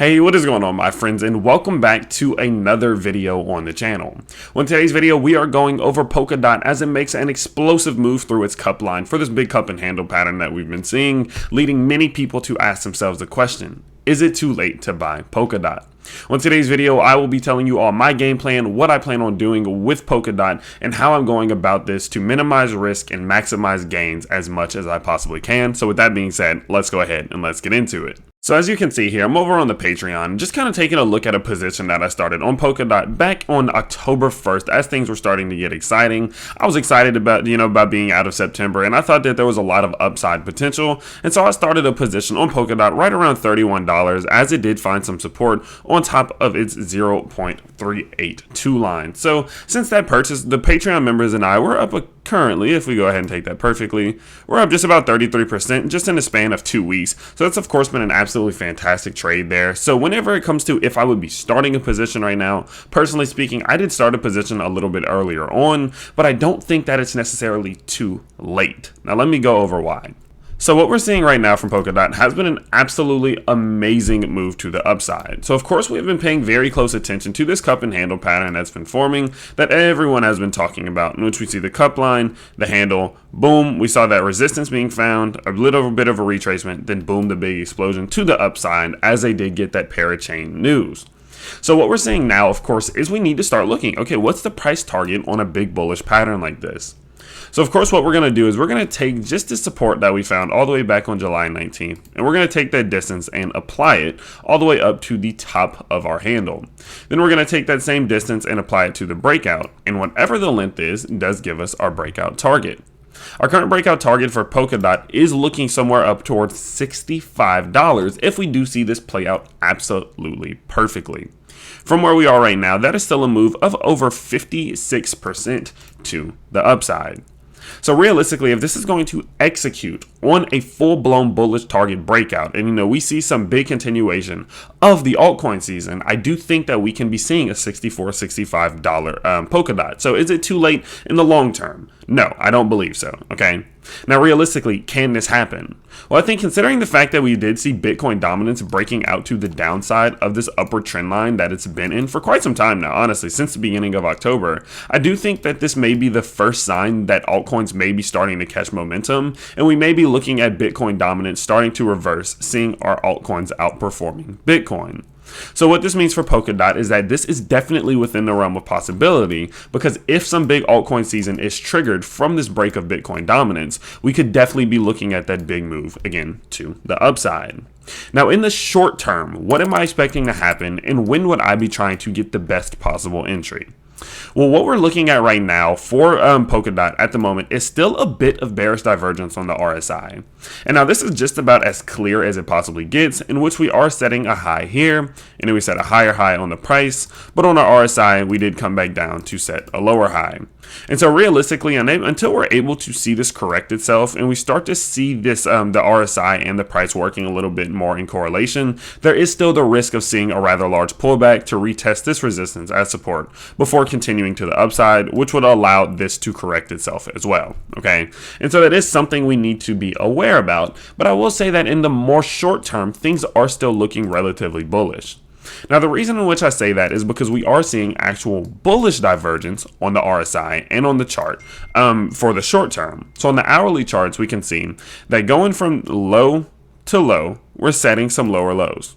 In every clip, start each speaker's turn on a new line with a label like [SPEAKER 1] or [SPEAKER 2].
[SPEAKER 1] Hey, what is going on, my friends, and welcome back to another video on the channel. Well, in today's video, we are going over Polkadot as it makes an explosive move through its cup line for this big cup and handle pattern that we've been seeing, leading many people to ask themselves the question, is it too late to buy Polkadot? On today's video, I will be telling you all my game plan, what I plan on doing with Polkadot, and how I'm going about this to minimize risk and maximize gains as much as I possibly can. So with that being said, let's go ahead and let's get into it. So as you can see here, I'm over on the Patreon, just kind of taking a look at a position that I started on Polkadot back on October 1st as things were starting to get exciting. I was excited about, about being out of September, and I thought that there was a lot of upside potential. And so I started a position on Polkadot right around $31 as it did find some support on top of its 0.382 line. So since that purchase, the Patreon members and I were up currently, if we go ahead and take that perfectly, we're up just about 33% just in the span of 2 weeks. So that's of course been an absolutely fantastic trade there. So whenever it comes to if I would be starting a position right now, personally speaking, I did start a position a little bit earlier on, but I don't think that it's necessarily too late. Now let me go over why. So what we're seeing right now from Polkadot has been an absolutely amazing move to the upside. So of course we've been paying very close attention to this cup and handle pattern that's been forming that everyone has been talking about, in which we see the cup line, the handle, boom, we saw that resistance being found, a little bit of a retracement, then boom, the big explosion to the upside as they did get that Parachain news. So what we're seeing now, of course, is we need to start looking, okay, what's the price target on a big bullish pattern like this? So of course what we're going to do is we're going to take just the support that we found all the way back on July 19th, and we're going to take that distance and apply it all the way up to the top of our handle. Then we're going to take that same distance and apply it to the breakout, and whatever the length is does give us our breakout target. Our current breakout target for Polkadot is looking somewhere up towards $65 if we do see this play out absolutely perfectly. From where we are right now, that is still a move of over 56% to the upside. So realistically, if this is going to execute on a full-blown bullish target breakout, and we see some big continuation of the altcoin season, I do think that we can be seeing a $64, $65 Polkadot. So is it too late in the long term? No, I don't believe so, okay? Now, realistically, can this happen? Well, I think considering the fact that we did see Bitcoin dominance breaking out to the downside of this upward trend line that it's been in for quite some time now, honestly, since the beginning of October, I do think that this may be the first sign that altcoins may be starting to catch momentum, and we may be looking at Bitcoin dominance starting to reverse, seeing our altcoins outperforming Bitcoin. So what this means for Polkadot is that this is definitely within the realm of possibility, because if some big altcoin season is triggered from this break of Bitcoin dominance, we could definitely be looking at that big move again to the upside. Now in the short term, what am I expecting to happen, and when would I be trying to get the best possible entry? Well, what we're looking at right now for Polkadot at the moment is still a bit of bearish divergence on the RSI. And now this is just about as clear as it possibly gets, in which we are setting a high here, and then we set a higher high on the price, but on our RSI, we did come back down to set a lower high. And so realistically, until we're able to see this correct itself and we start to see this the RSI and the price working a little bit more in correlation, there is still the risk of seeing a rather large pullback to retest this resistance as support before continuing to the upside, which would allow this to correct itself as well, okay? And so that is something we need to be aware about, but I will say that in the more short term, things are still looking relatively bullish. Now, the reason in which I say that is because we are seeing actual bullish divergence on the RSI and on the chart for the short term. So on the hourly charts, we can see that going from low to low, we're setting some lower lows.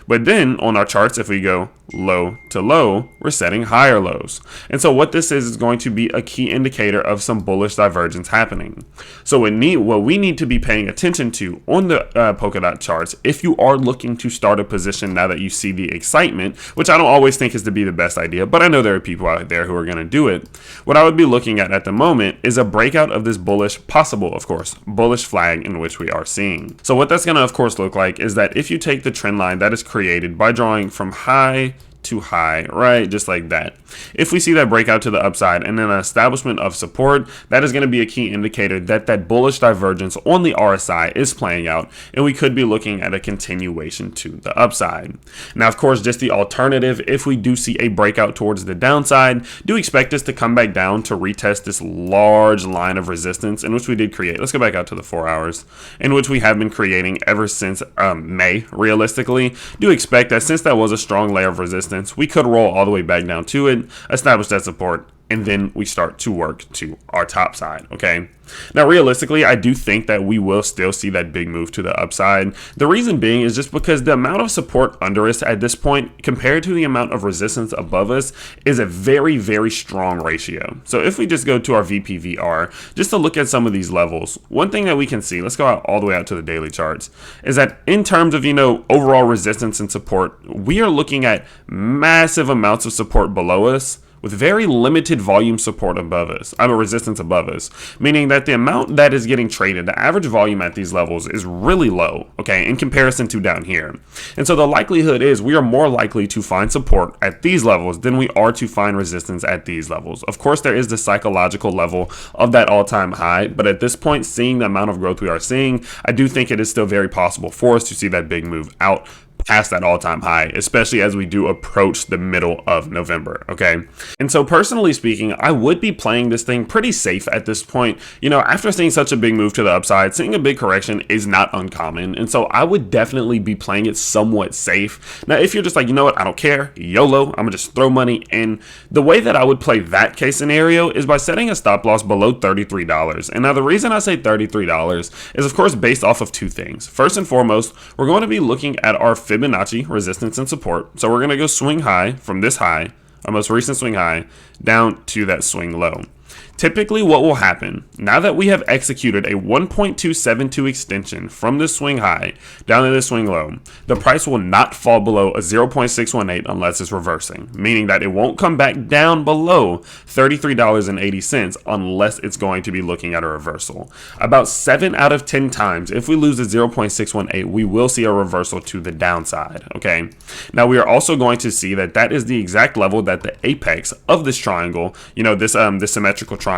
[SPEAKER 1] But then on our charts, if we go low to low, we're setting higher lows. And so what this is going to be a key indicator of some bullish divergence happening. So what we need to be paying attention to on the Polkadot charts, if you are looking to start a position now that you see the excitement, which I don't always think is to be the best idea, but I know there are people out there who are going to do it. What I would be looking at the moment is a breakout of this bullish, possible, of course, bullish flag in which we are seeing. So what that's going to, of course, look like is that if you take the trend line that is created by drawing from high to high, right? Just like that. If we see that breakout to the upside and then an establishment of support, that is going to be a key indicator that that bullish divergence on the RSI is playing out, and we could be looking at a continuation to the upside. Now, of course, just the alternative, if we do see a breakout towards the downside, do expect us to come back down to retest this large line of resistance in which we did create. Let's go back out to the 4 hours, in which we have been creating ever since May. Realistically, do expect that since that was a strong layer of resistance, we could roll all the way back down to it, establish that support, and then we start to work to our top side, okay? Now, realistically, I do think that we will still see that big move to the upside. The reason being is just because the amount of support under us at this point compared to the amount of resistance above us is a very, very strong ratio. So if we just go to our VPVR, just to look at some of these levels, one thing that we can see, let's go out all the way out to the daily charts, is that in terms of, overall resistance and support, we are looking at massive amounts of support below us, with very limited volume support above us, resistance above us, meaning that the amount that is getting traded, the average volume at these levels is really low, okay, in comparison to down here. And so the likelihood is we are more likely to find support at these levels than we are to find resistance at these levels. Of course, there is the psychological level of that all-time high, but at this point, seeing the amount of growth we are seeing, I do think it is still very possible for us to see that big move out past that all-time high, especially as we do approach the middle of November, okay? And so personally speaking, I would be playing this thing pretty safe at this point. After seeing such a big move to the upside, seeing a big correction is not uncommon, and so I would definitely be playing it somewhat safe. Now, if you're just like, you know what, I don't care, YOLO, I'm gonna just throw money in, the way that I would play that case scenario is by setting a stop loss below $33. And now the reason I say $33 is of course based off of two things. First and foremost, we're going to be looking at our Fibonacci resistance and support. So we're going to go swing high from this high, our most recent swing high, down to that swing low. Typically what will happen, now that we have executed a 1.272 extension from this swing high down to this swing low, the price will not fall below a 0.618 unless it's reversing, meaning that it won't come back down below $33.80 unless it's going to be looking at a reversal. About 7 out of 10 times, if we lose the 0.618, we will see a reversal to the downside, okay? Now we are also going to see that that is the exact level that the apex of this triangle, this symmetrical triangle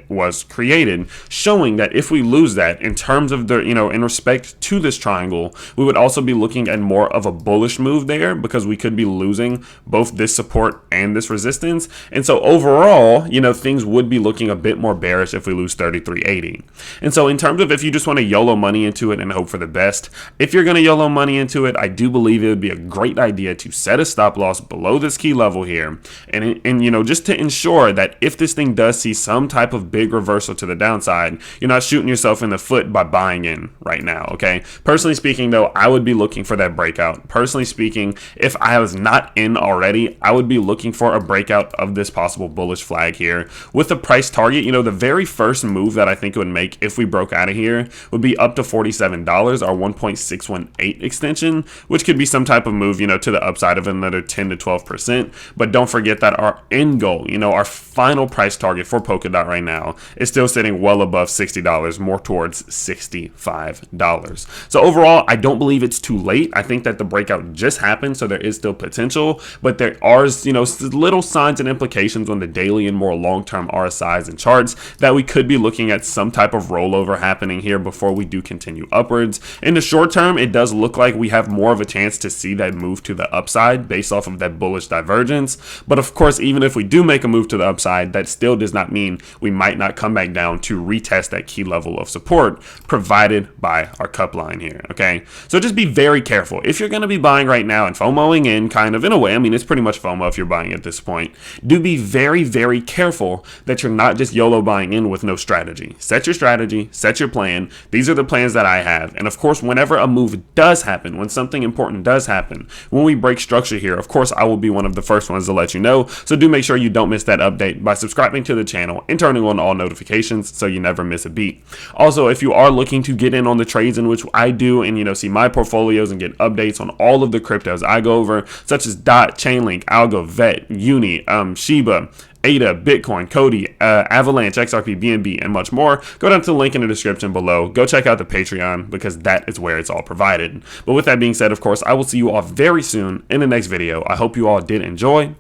[SPEAKER 1] was created, showing that if we lose that in terms of the, in respect to this triangle, we would also be looking at more of a bullish move there because we could be losing both this support and this resistance. And so overall, things would be looking a bit more bearish if we lose 33.80. And so in terms of if you just want to YOLO money into it and hope for the best, if you're going to YOLO money into it, I do believe it would be a great idea to set a stop loss below this key level here. And just to ensure that if this thing does see some type of big reversal to the downside, you're not shooting yourself in the foot by buying in right now, okay? Personally speaking, though, I would be looking for that breakout. Personally speaking, if I was not in already, I would be looking for a breakout of this possible bullish flag here with the price target. The very first move that I think it would make if we broke out of here would be up to $47, our 1.618 extension, which could be some type of move, to the upside of another 10 to 12%. But don't forget that our end goal, our final price target for Polkadot right now is still sitting well above $60, more towards $65. So overall, I don't believe it's too late. I think that the breakout just happened, so there is still potential, but there are, little signs and implications on the daily and more long-term RSIs and charts that we could be looking at some type of rollover happening here before we do continue upwards. In the short term, it does look like we have more of a chance to see that move to the upside based off of that bullish divergence. But of course, even if we do make a move to the upside, that still does not mean we might not come back down to retest that key level of support provided by our cup line here, okay? So just be very careful. If you're going to be buying right now and FOMOing in kind of in a way, it's pretty much FOMO if you're buying at this point, do be very, very careful that you're not just YOLO buying in with no strategy. Set your strategy, set your plan. These are the plans that I have. And of course, whenever a move does happen, when something important does happen, when we break structure here, of course, I will be one of the first ones to let you know. So do make sure you don't miss that update by subscribing to the channel and turning on all notifications so you never miss a beat. Also, if you are looking to get in on the trades in which I do and see my portfolios and get updates on all of the cryptos I go over, such as DOT, Chainlink, Algo, VET, Uni, Shiba, ADA, Bitcoin, Cody, Avalanche, XRP, BNB, and much more, go down to the link in the description below. Go check out the Patreon because that is where it's all provided. But with that being said, of course, I will see you all very soon in the next video. I hope you all did enjoy.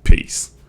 [SPEAKER 1] Peace.